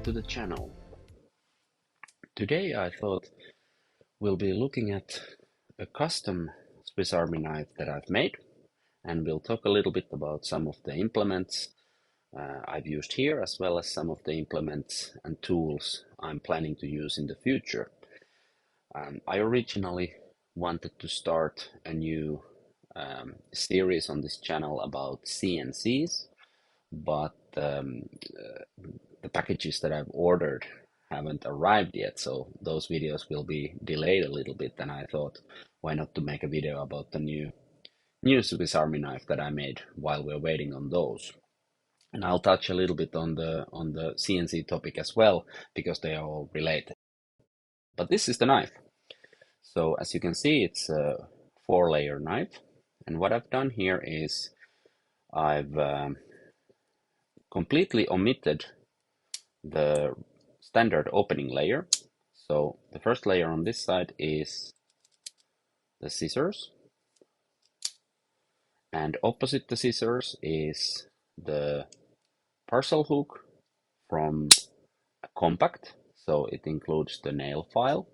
to the channel. Today I thought we'll be looking at a custom Swiss Army knife that I've made, and we'll talk a little bit about some of the implements I've used here, as well as some of the implements and tools I'm planning to use in the future. I originally wanted to start a new series on this channel about CNCs, but the packages that I've ordered haven't arrived yet, so those videos will be delayed a little bit. And I thought, why not to make a video about the new Swiss Army knife that I made while we're waiting on those. And I'll touch a little bit on the CNC topic as well, because they are all related. But this is the knife. So as you can see, it's a 4-layer knife, and what I've done here is I've completely omitted the standard opening layer. So the first layer on this side is the scissors, and opposite the scissors is the parcel hook from a compact, so it includes the nail file.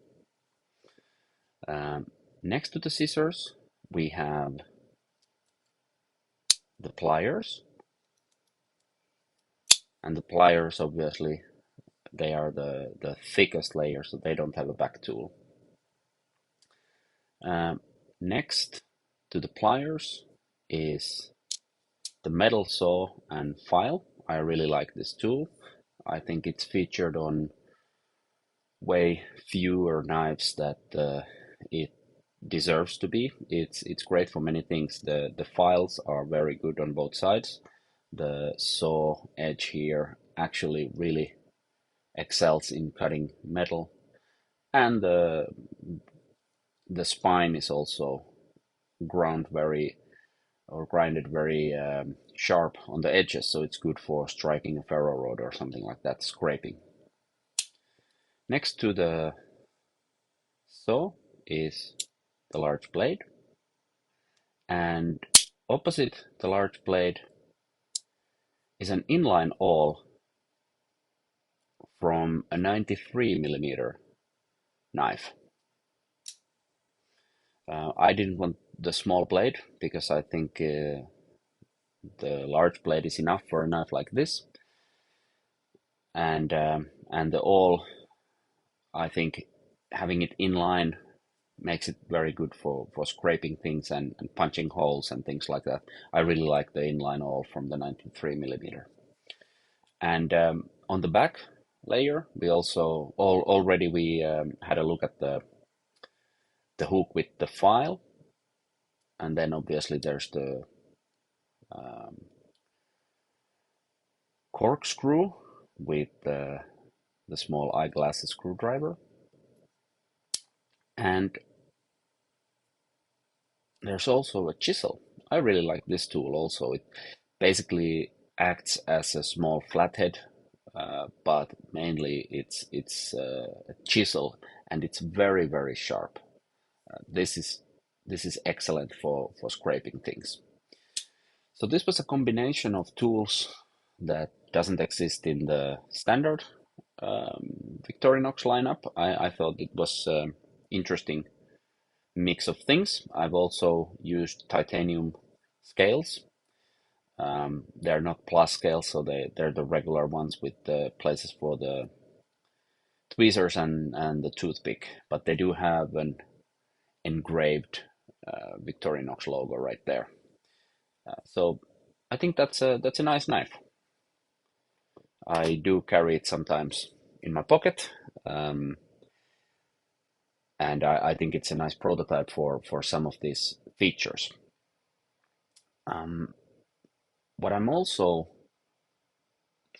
Next to the scissors we have the pliers, and the pliers, obviously, they are the thickest layer, so they don't have a back tool. Next to the pliers is the metal saw and file. I really like this tool. I think it's featured on way fewer knives that it deserves to be. It's great for many things. The files are very good on both sides. The saw edge here actually really excels in cutting metal, and the spine is also grinded very sharp on the edges, so it's good for striking a ferro rod or something like that, scraping. Next to the saw is the large blade, and opposite the large blade is an inline awl from a 93mm knife. I didn't want the small blade because I think the large blade is enough for a knife like this, and the awl, I think having it inline makes it very good for scraping things and punching holes and things like that. I really like the inline awl from the 93mm. And on the back layer, we also already had a look at the hook with the file, and then obviously there's the corkscrew with the small eyeglass screwdriver, and there's also a chisel. I really like this tool also. It basically acts as a small flathead, but mainly it's a chisel, and it's very sharp. This is excellent for scraping things. So this was a combination of tools that doesn't exist in the standard Victorinox lineup. I thought it was interesting mix of things. I've also used titanium scales. They're not plus scales, so they're the regular ones with the places for the tweezers and the toothpick, but they do have an engraved Victorinox logo right there. So I think that's a nice knife. I do carry it sometimes in my pocket, and I think it's a nice prototype for some of these features. What I'm also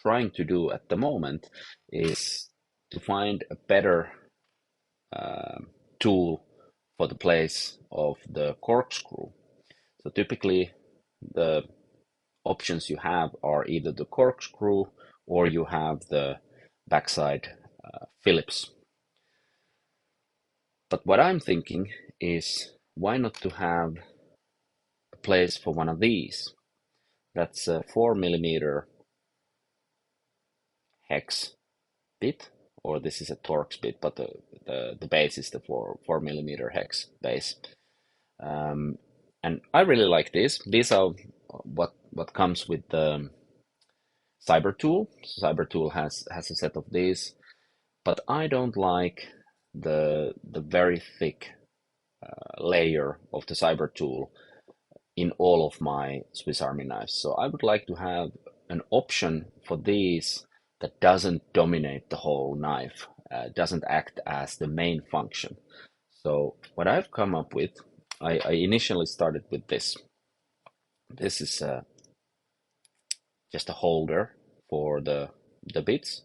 trying to do at the moment is to find a better tool for the place of the corkscrew. So typically the options you have are either the corkscrew or you have the backside Phillips. But what I'm thinking is, why not to have a place for one of these? That's a 4mm hex bit, or this is a Torx bit, but the base is the 4 millimeter hex base. And I really like this. These are what comes with the Cyber tool. Cyber tool has a set of these, but I don't like the very thick layer of the Cyber tool in all of my Swiss Army knives. So I would like to have an option for these that doesn't dominate the whole knife, doesn't act as the main function. So what I've come up with, I initially started with this. This is just a holder for the bits,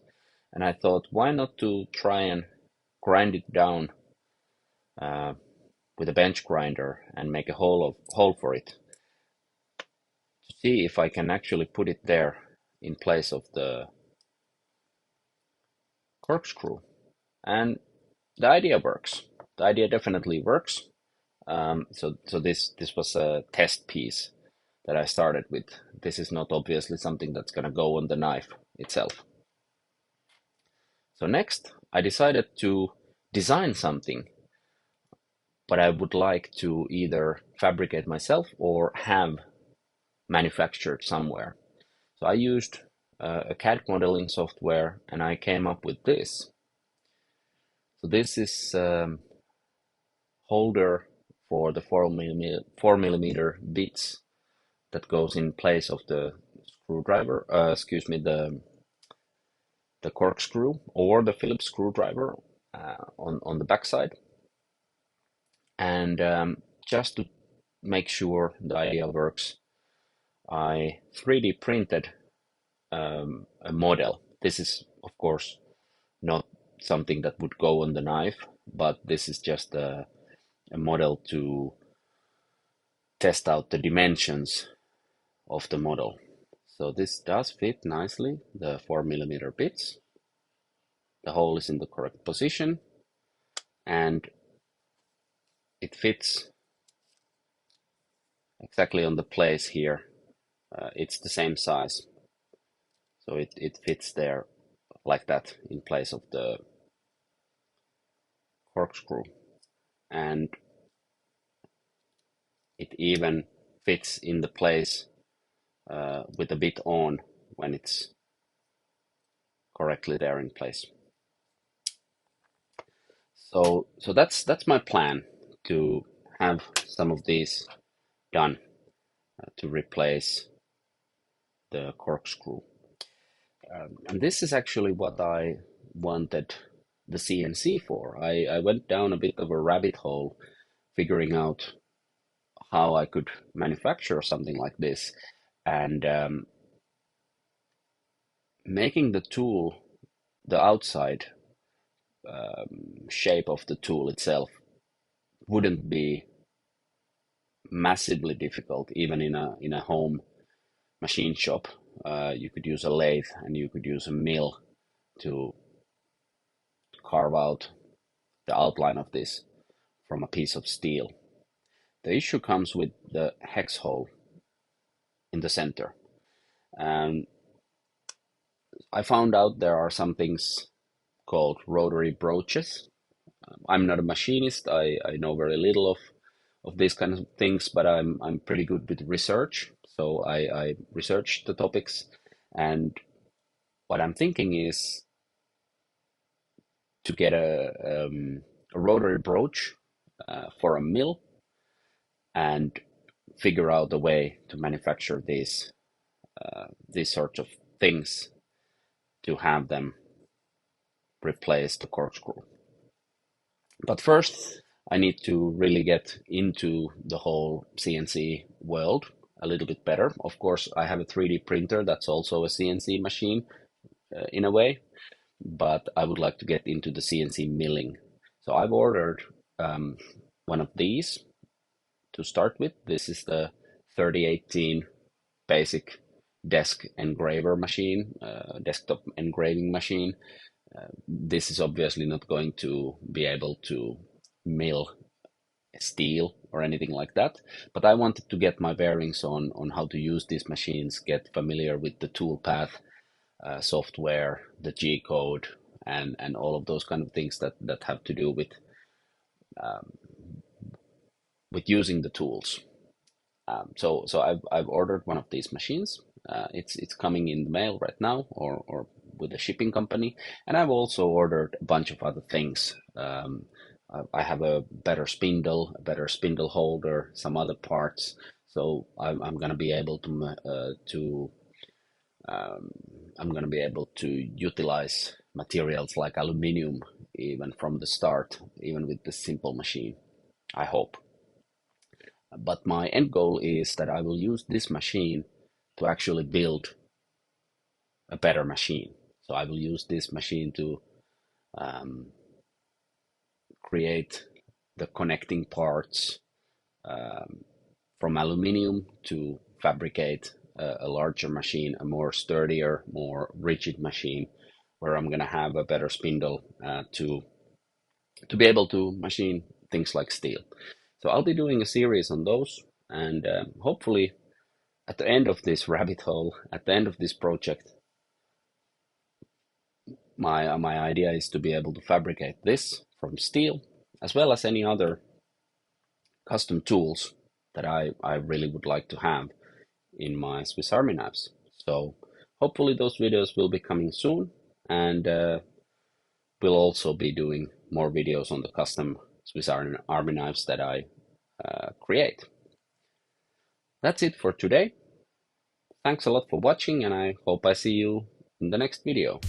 and I thought, why not to try and grind it down uh, with a bench grinder and make a hole for it to see if I can actually put it there in place of the corkscrew. And the idea works. The idea definitely works. So this was a test piece that I started with. This is not obviously something that's gonna go on the knife itself. So next, I decided to design something, but I would like to either fabricate myself or have manufactured somewhere. So I used a CAD modeling software, and I came up with this. So this is holder for the 4 millimeter bits that goes in place of the screwdriver. Excuse me, the corkscrew or the Phillips screwdriver on the backside. And just to make sure the idea works, I 3D printed a model. This is, of course, not something that would go on the knife, but this is just a model to test out the dimensions of the model. So this does fit nicely, the 4 millimeter bits. The hole is in the correct position, and it fits exactly on the place here. It's the same size, so it fits there like that in place of the corkscrew, and it even fits in the place with a bit on when it's correctly there in place. So that's my plan, to have some of these done to replace the corkscrew. And this is actually what I wanted the CNC for. I went down a bit of a rabbit hole figuring out how I could manufacture something like this, and making the tool, the outside shape of the tool itself wouldn't be massively difficult, even in a home machine shop. You could use a lathe and you could use a mill to carve out the outline of this from a piece of steel. The issue comes with the hex hole in the center. And I found out there are some things called rotary broaches. I'm not a machinist. I know very little of these kinds of things, but I'm pretty good with research. So I researched the topics, and what I'm thinking is to get a rotary broach for a mill and figure out a way to manufacture these sorts of things to have them replace the corkscrew. But first, I need to really get into the whole CNC world a little bit better. Of course, I have a 3D printer that's also a CNC machine in a way, but I would like to get into the CNC milling. So I've ordered one of these to start with. This is the 3018 basic desk engraver machine, desktop engraving machine. This is obviously not going to be able to mill steel or anything like that, but I wanted to get my bearings on how to use these machines, get familiar with the toolpath software, the G code, and all of those kind of things that have to do um, with using the tools. So I've ordered one of these machines. It's coming in the mail right now, or with a shipping company, and I've also ordered a bunch of other things. I have a better spindle holder, some other parts. So I'm gonna be able um, I'm gonna be able to utilize materials like aluminum even from the start, even with this simple machine, I hope. But my end goal is that I will use this machine to actually build a better machine. So I will use this machine to um, create the connecting parts um, from aluminum to fabricate a larger machine, a more sturdier, more rigid machine, where I'm gonna have a better spindle to be able to machine things like steel. So I'll be doing a series on those, and hopefully at the end of this rabbit hole, at the end of this project, my idea is to be able to fabricate this from steel, as well as any other custom tools that I really would like to have in my Swiss Army knives. So hopefully those videos will be coming soon, and we'll also be doing more videos on the custom Swiss Army knives that I create. That's it for today. Thanks a lot for watching, and I hope I see you in the next video.